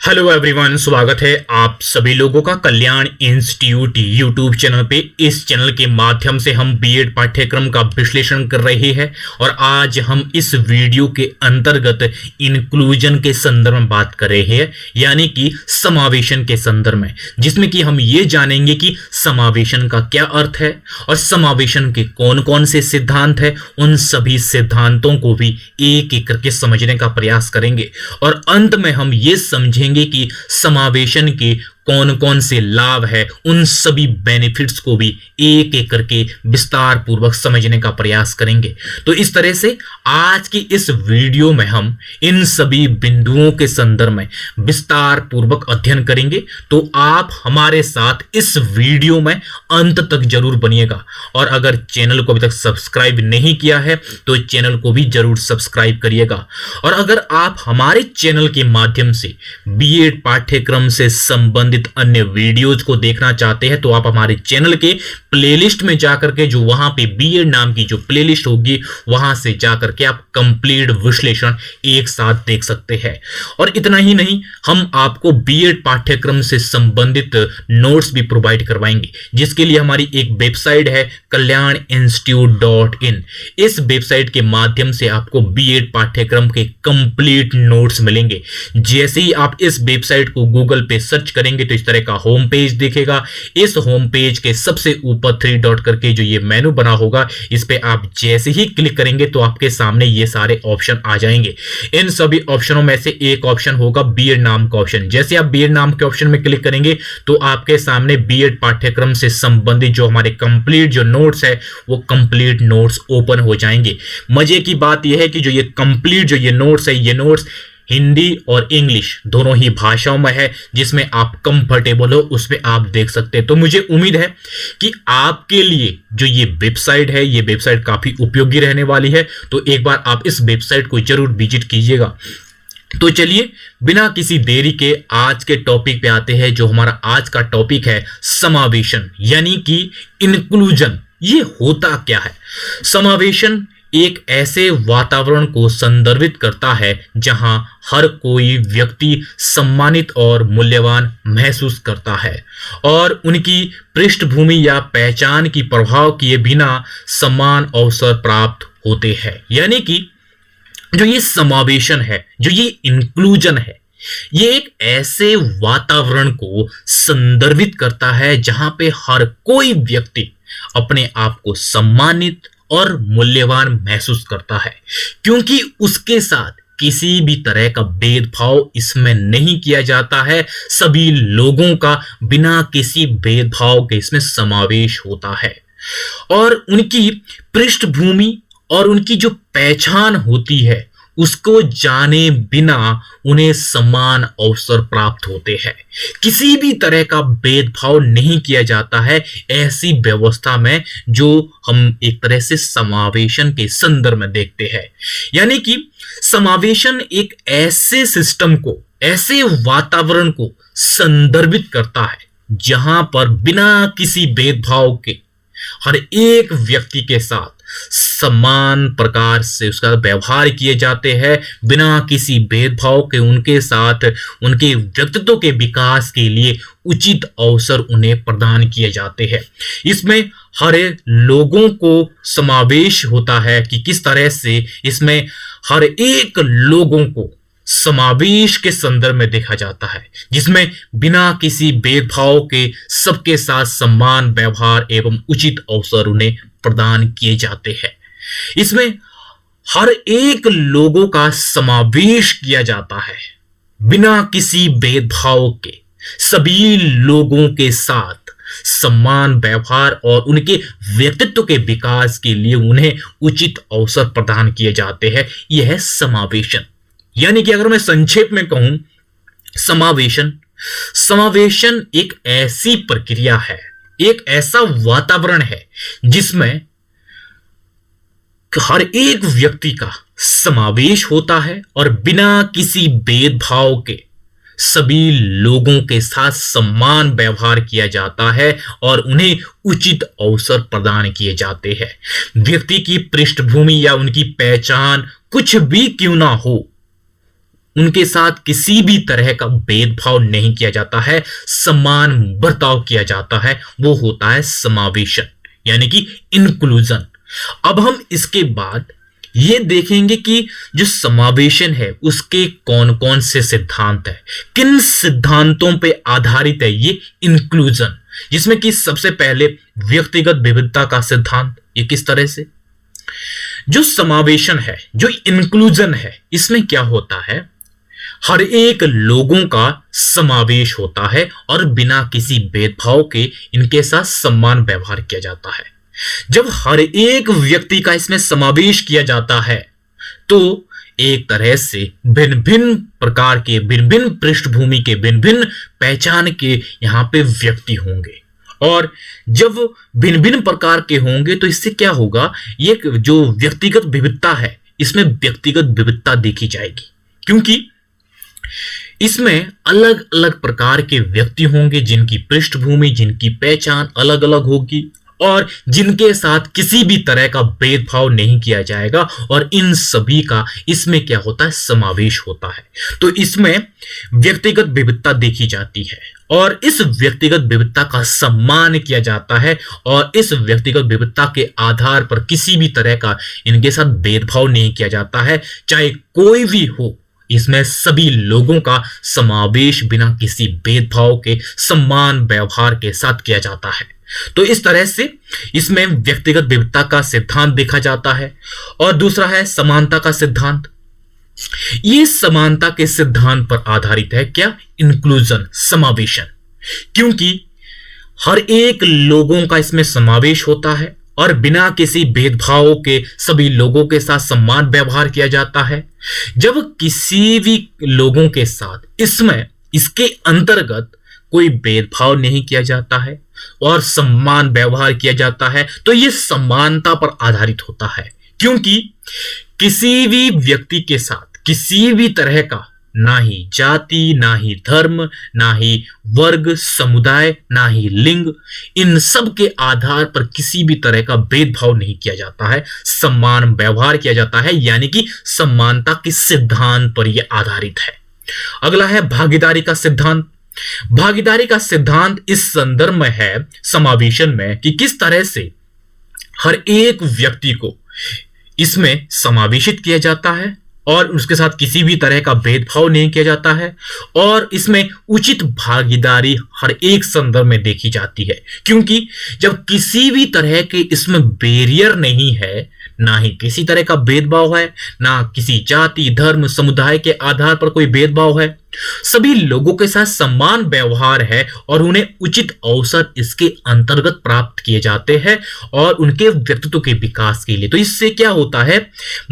Hello everyone, स्वागत है आप सभी लोगों का कल्याण इंस्टीट्यूट यूट्यूब चैनल पे। इस चैनल के माध्यम से हम बीएड पाठ्यक्रम का विश्लेषण कर रहे हैं और आज हम इस वीडियो के अंतर्गत इंक्लूजन के संदर्भ में बात कर रहे हैं, यानी कि समावेशन के संदर्भ में, जिसमें कि हम ये जानेंगे कि समावेशन का क्या अर्थ है और समावेशन के कौन कौन से सिद्धांत है। उन सभी सिद्धांतों को भी एक एक करके समझने का प्रयास करेंगे और अंत में हम ये समझेंगे कि समावेशन के कौन कौन से लाभ है, उन सभी बेनिफिट्स को भी एक एक करके विस्तार पूर्वक समझने का प्रयास करेंगे। तो इस तरह से आज की इस वीडियो में हम इन सभी बिंदुओं के संदर्भ में विस्तार पूर्वक अध्ययन करेंगे। तो आप हमारे साथ इस वीडियो में अंत तक जरूर बनिएगा और अगर चैनल को अभी तक सब्सक्राइब नहीं किया है तो चैनल को भी जरूर सब्सक्राइब करिएगा। और अगर आप हमारे चैनल के माध्यम से बीएड पाठ्यक्रम से संबंधित अन्य वीडियोज को देखना चाहते हैं तो आप हमारे चैनल के प्लेलिस्ट में जाकर के, जो वहां पे बीएड नाम की जो प्लेलिस्ट होगी, वहां से जाकर के आप कंप्लीट विश्लेषण एक साथ देख सकते हैं। और इतना ही नहीं, हम आपको बीएड पाठ्यक्रम से संबंधित नोट्स भी प्रोवाइड करवाएंगे, जिसके लिए हमारी एक वेबसाइट है kalyaninstitute.in। इस वेबसाइट के माध्यम से आपको बीएड पाठ्यक्रम के कंप्लीट नोट्स मिलेंगे। जैसे ही आप इस वेबसाइट को गूगल पे सर्च करेंगे तो इस तरह का होम पेज दिखेगा। इस होम पेज के सबसे ऊपर 3 डॉट करके जो ये मेनू बना होगा, इस पे आप जैसे ही क्लिक करेंगे तो आपके सामने ये सारे ऑप्शन आ जाएंगे। इन सभी ऑप्शनों में से एक ऑप्शन होगा बीएड नाम का ऑप्शन। जैसे आप बीएड नाम के ऑप्शन में क्लिक करेंगे तो आपके सामने बीएड पाठ्यक्रम से संबंधित जो हमारे कंप्लीट जो नोट्स है, वो कंप्लीट नोट्स ओपन हो जाएंगे। मजे की बात यह है कि जो ये कंप्लीट जो ये नोट्स है, ये नोट्स हिंदी और इंग्लिश दोनों ही भाषाओं में है, जिसमें आप कंफर्टेबल हो उसमें आप देख सकते हैं। तो मुझे उम्मीद है कि आपके लिए जो ये वेबसाइट है, ये वेबसाइट काफी उपयोगी रहने वाली है। तो एक बार आप इस वेबसाइट को जरूर विजिट कीजिएगा। तो चलिए बिना किसी देरी के आज के टॉपिक पे आते हैं। जो हमारा आज का टॉपिक है समावेशन, यानी कि इंक्लूजन। ये होता क्या है? समावेशन एक ऐसे वातावरण को संदर्भित करता है जहां हर कोई व्यक्ति सम्मानित और मूल्यवान महसूस करता है और उनकी पृष्ठभूमि या पहचान की प्रभाव किए बिना समान अवसर प्राप्त होते हैं। यानी कि जो ये समावेशन है, जो ये इंक्लूजन है, ये एक ऐसे वातावरण को संदर्भित करता है जहां पे हर कोई व्यक्ति अपने आप को सम्मानित और मूल्यवान महसूस करता है, क्योंकि उसके साथ किसी भी तरह का भेदभाव इसमें नहीं किया जाता है। सभी लोगों का बिना किसी भेदभाव के इसमें समावेश होता है और उनकी पृष्ठभूमि और उनकी जो पहचान होती है, उसको जाने बिना उन्हें समान अवसर प्राप्त होते हैं। किसी भी तरह का भेदभाव नहीं किया जाता है ऐसी व्यवस्था में, जो हम एक तरह से समावेशन के संदर्भ में देखते हैं। यानी कि समावेशन एक ऐसे सिस्टम को, ऐसे वातावरण को संदर्भित करता है जहां पर बिना किसी भेदभाव के हर एक व्यक्ति के साथ समान प्रकार से उसका व्यवहार किए जाते हैं, बिना किसी भेदभाव के उनके साथ उनके व्यक्तित्व के विकास के लिए उचित अवसर उन्हें प्रदान किए जाते हैं। इसमें हर लोगों को समावेश होता है कि किस तरह से इसमें हर एक लोगों को समावेश के संदर्भ में देखा जाता है, जिसमें बिना किसी भेदभाव के सबके साथ समान व्यवहार एवं उचित अवसर उन्हें प्रदान किए जाते हैं। इसमें हर एक लोगों का समावेश किया जाता है बिना किसी भेदभाव के। सभी लोगों के साथ समान व्यवहार और उनके व्यक्तित्व के विकास के लिए उन्हें उचित अवसर प्रदान किए जाते हैं। यह है समावेशन। यानी कि अगर मैं संक्षेप में कहूं, समावेशन एक ऐसी प्रक्रिया है, एक ऐसा वातावरण है जिसमें हर एक व्यक्ति का समावेश होता है और बिना किसी भेदभाव के सभी लोगों के साथ समान व्यवहार किया जाता है और उन्हें उचित अवसर प्रदान किए जाते हैं। व्यक्ति की पृष्ठभूमि या उनकी पहचान कुछ भी क्यों ना हो, उनके साथ किसी भी तरह का भेदभाव नहीं किया जाता है, समान बर्ताव किया जाता है, वो होता है समावेशन यानी कि इंक्लूजन। अब हम इसके बाद ये देखेंगे कि जो समावेशन है उसके कौन कौन से सिद्धांत है, किन सिद्धांतों पे आधारित है ये इंक्लूजन, जिसमें कि सबसे पहले व्यक्तिगत विविधता का सिद्धांत। ये किस तरह से जो समावेशन है, जो इंक्लूजन है, इसमें क्या होता है, हर एक लोगों का समावेश होता है और बिना किसी भेदभाव के इनके साथ समान व्यवहार किया जाता है। जब हर एक व्यक्ति का इसमें समावेश किया जाता है तो एक तरह से भिन्न भिन्न प्रकार के, भिन्न भिन्न पृष्ठभूमि के, भिन्न भिन्न पहचान के यहां पे व्यक्ति होंगे। और जब भिन्न भिन्न प्रकार के होंगे तो इससे क्या होगा, ये जो व्यक्तिगत विविधता है इसमें व्यक्तिगत विविधता देखी जाएगी, क्योंकि इसमें अलग अलग प्रकार के व्यक्ति होंगे जिनकी पृष्ठभूमि, जिनकी पहचान अलग अलग होगी और जिनके साथ किसी भी तरह का भेदभाव नहीं किया जाएगा और इन सभी का इसमें क्या होता है, समावेश होता है। तो इसमें व्यक्तिगत विविधता देखी जाती है और इस व्यक्तिगत विविधता का सम्मान किया जाता है और इस व्यक्तिगत विविधता के आधार पर किसी भी तरह का इनके साथ भेदभाव नहीं किया जाता है, चाहे कोई भी हो। इसमें सभी लोगों का समावेश बिना किसी भेदभाव के समान व्यवहार के साथ किया जाता है। तो इस तरह से इसमें व्यक्तिगत विविधता का सिद्धांत देखा जाता है। और दूसरा है समानता का सिद्धांत। ये समानता के सिद्धांत पर आधारित है क्या, इंक्लूजन, समावेशन, क्योंकि हर एक लोगों का इसमें समावेश होता है और बिना किसी भेदभाव के सभी लोगों के साथ समान व्यवहार किया जाता है। जब किसी भी लोगों के साथ इसमें इसके अंतर्गत कोई भेदभाव नहीं किया जाता है और समान व्यवहार किया जाता है तो यह समानता पर आधारित होता है, क्योंकि किसी भी व्यक्ति के साथ किसी भी तरह का ना ही जाति, ना ही धर्म, ना ही वर्ग, समुदाय, ना ही लिंग, इन सब के आधार पर किसी भी तरह का भेदभाव नहीं किया जाता है, समान व्यवहार किया जाता है, यानी कि समानता के सिद्धांत पर यह आधारित है। अगला है भागीदारी का सिद्धांत। भागीदारी का सिद्धांत इस संदर्भ में है समावेशन में कि किस तरह से हर एक व्यक्ति को इसमें समावेशित किया जाता है और उसके साथ किसी भी तरह का भेदभाव नहीं किया जाता है और इसमें उचित भागीदारी हर एक संदर्भ में देखी जाती है, क्योंकि जब किसी भी तरह के इसमें बैरियर नहीं है, ना ही किसी तरह का भेदभाव है, ना किसी जाति, धर्म, समुदाय के आधार पर कोई भेदभाव है, सभी लोगों के साथ समान व्यवहार है और उन्हें उचित अवसर इसके अंतर्गत प्राप्त किए जाते हैं और उनके व्यक्तित्व के विकास के लिए। तो इससे क्या होता है,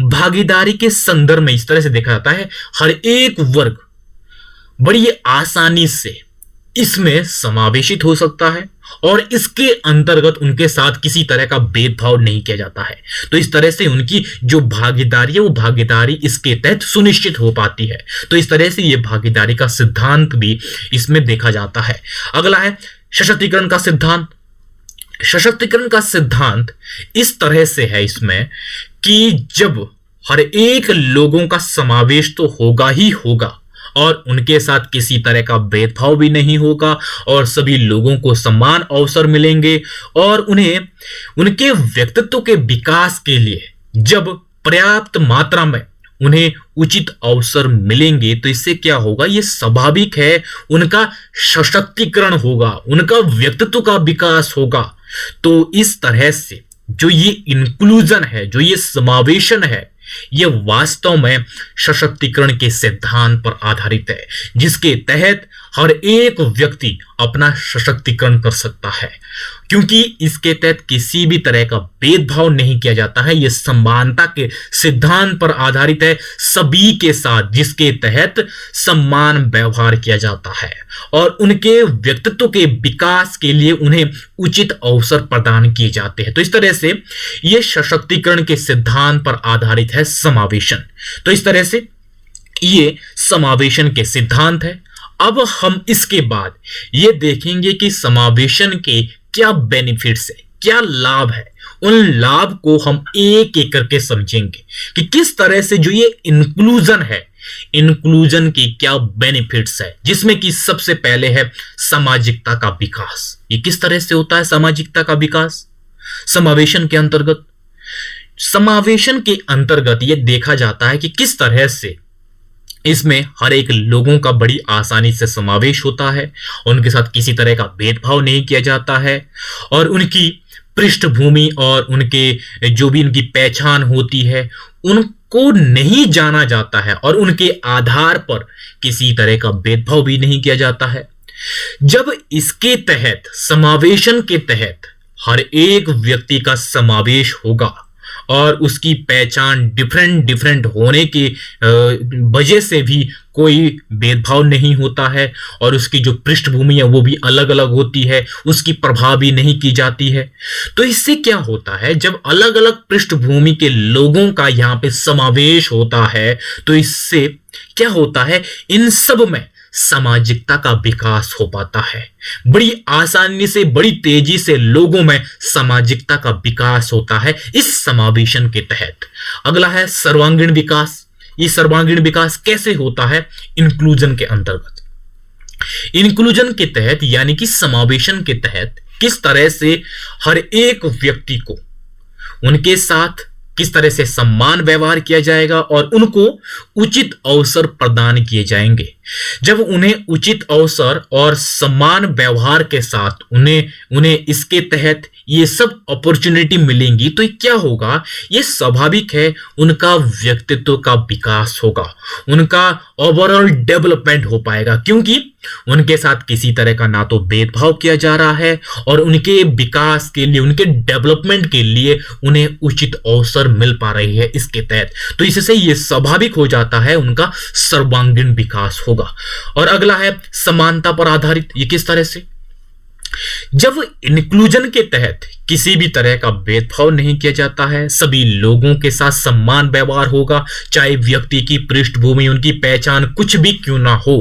भागीदारी के संदर्भ में इस तरह से देखा जाता है, हर एक वर्ग बड़ी आसानी से इसमें समावेशित हो सकता है और इसके अंतर्गत उनके साथ किसी तरह का भेदभाव नहीं किया जाता है। तो इस तरह से उनकी जो भागीदारी है वो भागीदारी इसके तहत सुनिश्चित हो पाती है। तो इस तरह से ये भागीदारी का सिद्धांत भी इसमें देखा जाता है। अगला है सशक्तिकरण का सिद्धांत। सशक्तिकरण का सिद्धांत इस तरह से है इसमें कि जब हर एक लोगों का समावेश तो होगा ही होगा और उनके साथ किसी तरह का भेदभाव भी नहीं होगा और सभी लोगों को समान अवसर मिलेंगे और उन्हें उनके व्यक्तित्व के विकास के लिए जब पर्याप्त मात्रा में उन्हें उचित अवसर मिलेंगे तो इससे क्या होगा, ये स्वाभाविक है, उनका सशक्तिकरण होगा, उनका व्यक्तित्व का विकास होगा। तो इस तरह से जो ये इंक्लूजन है, जो ये समावेशन है, यह वास्तव में सशक्तिकरण के सिद्धांत पर आधारित है, जिसके तहत हर एक व्यक्ति अपना सशक्तिकरण कर सकता है, क्योंकि इसके तहत किसी भी तरह का भेदभाव नहीं किया जाता है। यह समानता के सिद्धांत पर आधारित है, सभी के साथ, जिसके तहत समान व्यवहार किया जाता है और उनके व्यक्तित्व के विकास के लिए उन्हें उचित अवसर प्रदान किए जाते हैं। तो इस तरह से यह सशक्तिकरण के सिद्धांत पर आधारित है समावेशन। तो इस तरह से ये समावेशन के सिद्धांत है। अब हम इसके बाद ये देखेंगे कि समावेशन के क्या बेनिफिट्स है, क्या लाभ है उन लाभ को हम एक एक करके समझेंगे कि किस तरह से जो ये इंक्लूजन है, इंक्लूजन की क्या बेनिफिट्स है, जिसमें कि सबसे पहले है सामाजिकता का विकास। ये किस तरह से होता है सामाजिकता का विकास? समावेशन के अंतर्गत, समावेशन के अंतर्गत यह देखा जाता है कि किस तरह से इसमें हर एक लोगों का बड़ी आसानी से समावेश होता है, उनके साथ किसी तरह का भेदभाव नहीं किया जाता है, और उनकी पृष्ठभूमि और उनके जो भी उनकी पहचान होती है उनको नहीं जाना जाता है, और उनके आधार पर किसी तरह का भेदभाव भी नहीं किया जाता है। जब इसके तहत, समावेशन के तहत हर एक व्यक्ति का समावेश होगा और उसकी पहचान डिफरेंट होने की वजह से भी कोई भेदभाव नहीं होता है, और उसकी जो पृष्ठभूमि है वो भी अलग अलग होती है, उसकी प्रभाव भी नहीं की जाती है। तो इससे क्या होता है, जब अलग अलग पृष्ठभूमि के लोगों का यहाँ पे समावेश होता है तो इससे क्या होता है, इन सब में सामाजिकता का विकास हो पाता है। बड़ी आसानी से, बड़ी तेजी से लोगों में सामाजिकता का विकास होता है इस समावेशन के तहत। अगला है सर्वांगीण विकास। ये सर्वांगीण विकास कैसे होता है? इंक्लूजन के अंतर्गत, इंक्लूजन के तहत यानी कि समावेशन के तहत किस तरह से हर एक व्यक्ति को उनके साथ किस तरह से सम्मान व्यवहार किया जाएगा और उनको उचित अवसर प्रदान किए जाएंगे। जब उन्हें उचित अवसर और सम्मान व्यवहार के साथ उन्हें इसके तहत ये सब अपॉर्चुनिटी मिलेंगी तो क्या होगा, ये स्वाभाविक है, उनका व्यक्तित्व का विकास होगा, उनका ओवरऑल डेवलपमेंट हो पाएगा, क्योंकि उनके साथ किसी तरह का ना तो भेदभाव किया जा रहा है और उनके विकास के लिए, उनके डेवलपमेंट के लिए उन्हें उचित अवसर मिल पा रही है इसके तहत। तो इससे ये स्वाभाविक हो जाता है, उनका सर्वांगीण विकास होगा। और अगला है समानता पर आधारित। ये किस तरह से? जब इंक्लूजन के तहत किसी भी तरह का भेदभाव नहीं किया जाता है, सभी लोगों के साथ सम्मान व्यवहार होगा, चाहे व्यक्ति की पृष्ठभूमि, उनकी पहचान कुछ भी क्यों ना हो,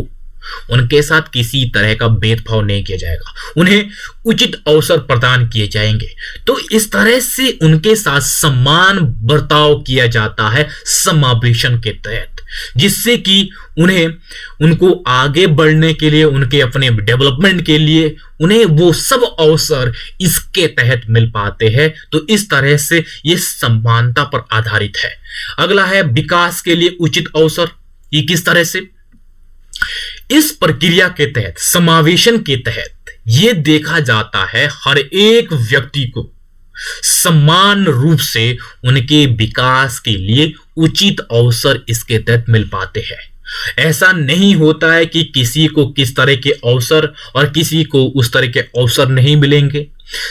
उनके साथ किसी तरह का भेदभाव नहीं किया जाएगा, उन्हें उचित अवसर प्रदान किए जाएंगे। तो इस तरह से उनके साथ समान बर्ताव किया जाता है समावेशन के तहत, जिससे कि उनको आगे बढ़ने के लिए, उनके अपने डेवलपमेंट के लिए उन्हें वो सब अवसर इसके तहत मिल पाते हैं। तो इस तरह से ये समानता पर आधारित है। अगला है विकास के लिए उचित अवसर। ये किस तरह से? इस प्रक्रिया के तहत, समावेशन के तहत यह देखा जाता है हर एक व्यक्ति को समान रूप से उनके विकास के लिए उचित अवसर इसके तहत मिल पाते हैं। ऐसा नहीं होता है कि किसी को किस तरह के अवसर और किसी को उस तरह के अवसर नहीं मिलेंगे।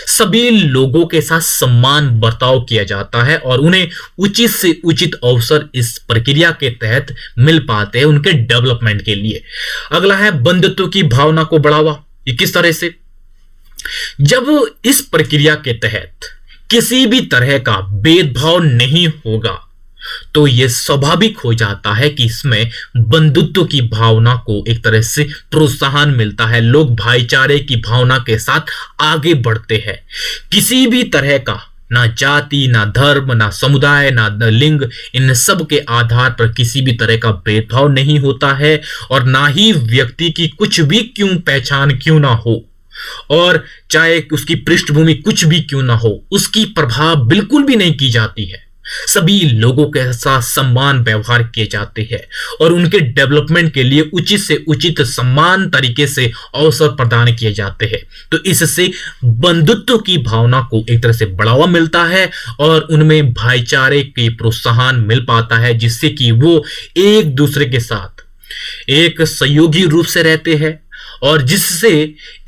सभी लोगों के साथ समान बर्ताव किया जाता है और उन्हें उचित से उचित अवसर इस प्रक्रिया के तहत मिल पाते हैं उनके डेवलपमेंट के लिए। अगला है बंधुत्व की भावना को बढ़ावा। ये किस तरह से? जब इस प्रक्रिया के तहत किसी भी तरह का भेदभाव नहीं होगा तो यह स्वाभाविक हो जाता है कि इसमें बंधुत्व की भावना को एक तरह से प्रोत्साहन मिलता है। लोग भाईचारे की भावना के साथ आगे बढ़ते हैं। किसी भी तरह का ना जाति, ना धर्म, ना समुदाय, ना लिंग, इन सब के आधार पर किसी भी तरह का भेदभाव नहीं होता है और ना ही व्यक्ति की कुछ भी पहचान क्यों ना हो और चाहे उसकी पृष्ठभूमि कुछ भी क्यों ना हो, उसकी प्रभाव बिल्कुल भी नहीं की जाती है। सभी लोगों के साथ सम्मान व्यवहार किए जाते हैं और उनके डेवलपमेंट के लिए उचित से उचित समान तरीके से अवसर प्रदान किए जाते हैं। तो इससे बंधुत्व की भावना को एक तरह से बढ़ावा मिलता है और उनमें भाईचारे के प्रोत्साहन मिल पाता है, जिससे कि वो एक दूसरे के साथ एक सहयोगी रूप से रहते हैं और जिससे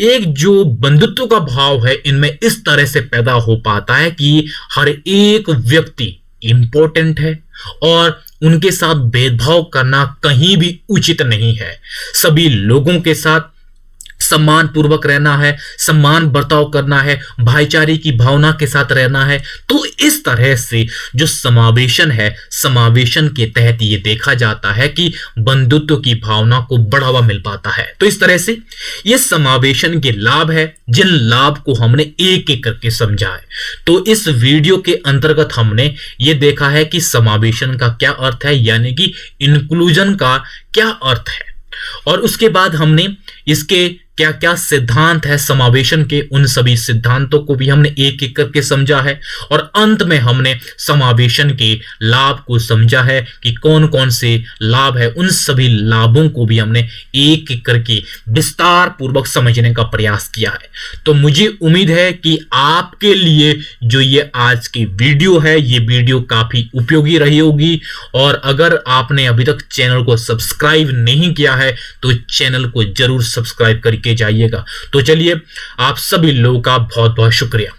एक जो बंधुत्व का भाव है इनमें इस तरह से पैदा हो पाता है कि हर एक व्यक्ति इंपॉर्टेंट है और उनके साथ भेदभाव करना कहीं भी उचित नहीं है। सभी लोगों के साथ सम्मान पूर्वक रहना है, सम्मान बर्ताव करना है, भाईचारे की भावना के साथ रहना है। तो इस तरह से जो समावेशन है, समावेशन के तहत ये देखा जाता है कि बंधुत्व की भावना को बढ़ावा मिल पाता है। तो इस तरह से ये समावेशन के लाभ है, जिन लाभ को हमने एक एक करके समझा है। तो इस वीडियो के अंतर्गत हमने ये देखा है कि समावेशन का क्या अर्थ है, यानी कि इंक्लूजन का क्या अर्थ है, और उसके बाद हमने इसके क्या क्या सिद्धांत है समावेशन के, उन सभी सिद्धांतों को भी हमने एक एक करके समझा है। और अंत में हमने समावेशन के लाभ को समझा है कि कौन कौन से लाभ है, उन सभी लाभों को भी हमने एक एक करके विस्तार पूर्वक समझने का प्रयास किया है। तो मुझे उम्मीद है कि आपके लिए जो ये आज की वीडियो है, ये वीडियो काफी उपयोगी रही होगी। और अगर आपने अभी तक चैनल को सब्सक्राइब नहीं किया है तो चैनल को जरूर सब्सक्राइब करके जाइएगा। तो चलिए, आप सभी लोगों का बहुत बहुत शुक्रिया।